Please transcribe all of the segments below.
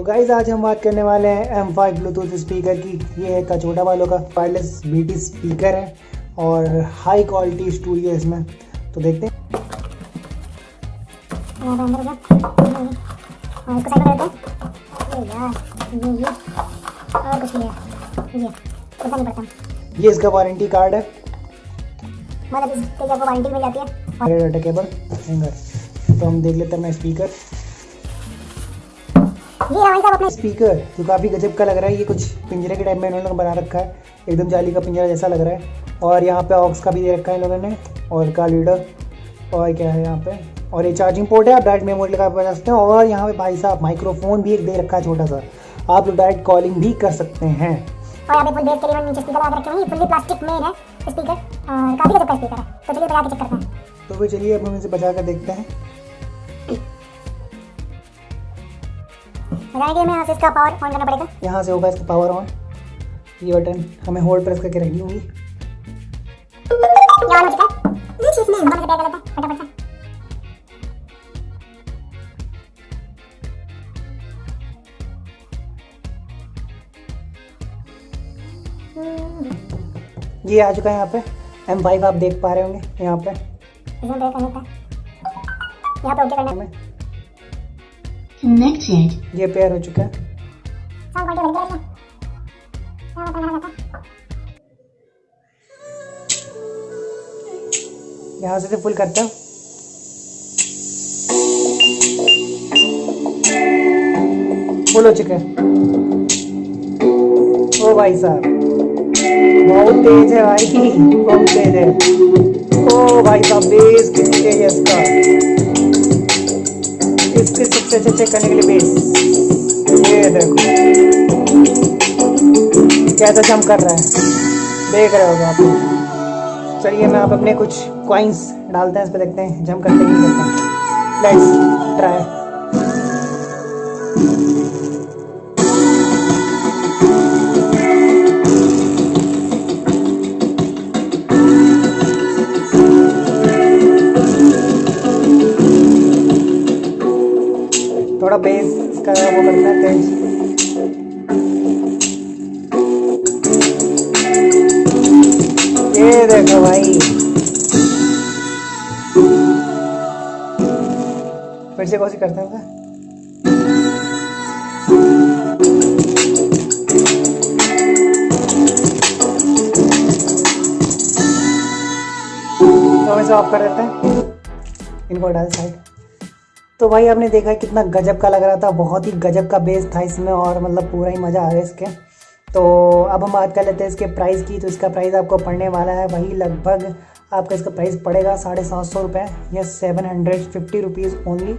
Guys आज हम बात करने वाले हैं M5 ब्लूटूथ स्पीकर की। ये है कचोटा वालों का वायरलेस बीटी स्पीकर है और हाई क्वालिटी स्टूडियो है इसमें। तो देखते हैं। ये इसका वारंटी कार्ड है, मतलब इसके आपको वारंटी मिल जाती है। Data cable hanger. तो हम देख लेते हैं अपना स्पीकर। ये भाई साहब अपने स्पीकर जो काफ़ी गजब का लग रहा है। ये कुछ पिंजरे के टाइप में इन्होंने बना रखा है, एकदम जाली का पिंजरा जैसा लग रहा है। और यहाँ पे ऑक्स का भी दे रखा है इन लोगों ने, और का लीडर, और क्या है यहाँ पे, और ये चार्जिंग पोर्ट है। आप डायरेक्ट मेमोरी लगा बजा सकते हैं। और यहाँ पे भाई साहब माइक्रोफोन भी एक दे रखा है छोटा सा, आप लोग डायरेक्ट कॉलिंग भी कर सकते हैं। और यहाँ पे फुल बेस के लिए नीचे स्पीकर लगा के रखे हैं। ये फुल्ली प्लास्टिक में है स्पीकर, और काफी गजब का स्पीकर है। तो चलिए बजा के चेक करते हैं। तो फिर चलिए अब हम इसे बजा कर देखते हैं। बजाने के लिए यहाँ से इसका पावर ऑन करना पड़ेगा। यहाँ से होगा इसका पावर ऑन। ये बटन हमें होल्ड प्रेस करके रखनी होगी। ये ऑन हो चुका है। ये चीज में बंद कर दिया गलत है फटाफट से। ये आ चुका है यहाँ पे M5, आप देख पा रहे होंगे यहाँ पे। इसमें ब्रेक करना है, यहाँ पे ओके करना है। Connected. ये पेयर हो चुका है। साउंड क्वालिटी बढ़ गई है। यहाँ पे लगाना था। यहाँ से फुल करते हैं। फुल हो चुका है। ओ भाई साहब बहुत तेज है भाई, बहुत तेज है। ओ भाई साहब बेस कितनी तेज है इसका। इसके सबसे अच्छे चेक करने के लिए बेस, ये देखो कैसा जंप कर रहा है, देख रहे होगे आप। चलिए मैं आप अपने कुछ कॉइन्स डालते हैं इस पर, देखते हैं जंप करते ही नहीं करते हैं। Let's try. थोड़ा बेस का वो करना है तेज। ये देखो भाई, फिर से कोशिश करते हैं। तो हम इसे ऑफ कर देते हैं, इनको डाल साइड। तो भाई आपने देखा कितना गजब का लग रहा था, बहुत ही गजब का बेस था इसमें, और मतलब पूरा ही मज़ा आ रहा है इसके। तो अब हम बात कर लेते हैं इसके प्राइस की। तो इसका प्राइस आपको पड़ने वाला है वही लगभग, आपका इसका प्राइस पड़ेगा 750 रुपये या 750 रुपीज़ ओनली।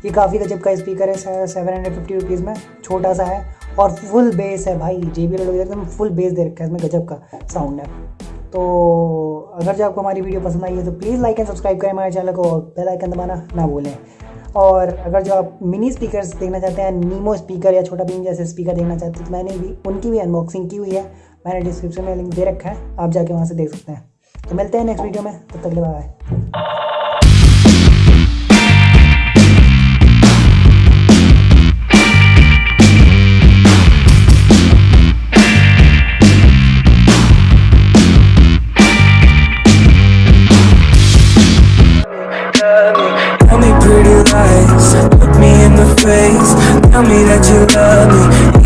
ये काफ़ी गजब का स्पीकर है, 750 रुपीज़ में, छोटा सा है और फुल बेस है भाई। JBL लोग एकदम फुल बेस दे रखा है इसमें, गजब का साउंड है। तो अगर जो आपको हमारी वीडियो पसंद आई है तो प्लीज़ लाइक एंड सब्सक्राइब करें हमारे चैनल को, और बेल आइकन दबाना ना भूलें। और अगर जो आप मिनी स्पीकर्स देखना चाहते हैं, नीमो स्पीकर या छोटा बीन जैसे स्पीकर देखना चाहते हैं, तो मैंने भी उनकी भी अनबॉक्सिंग की हुई है, मैंने डिस्क्रिप्शन में लिंक दे रखा है, आप जाके वहाँ से देख सकते हैं। तो मिलते हैं नेक्स्ट वीडियो में, तब तक के लिए bye. Tell me pretty lies, look me in the face. Tell me that you love me.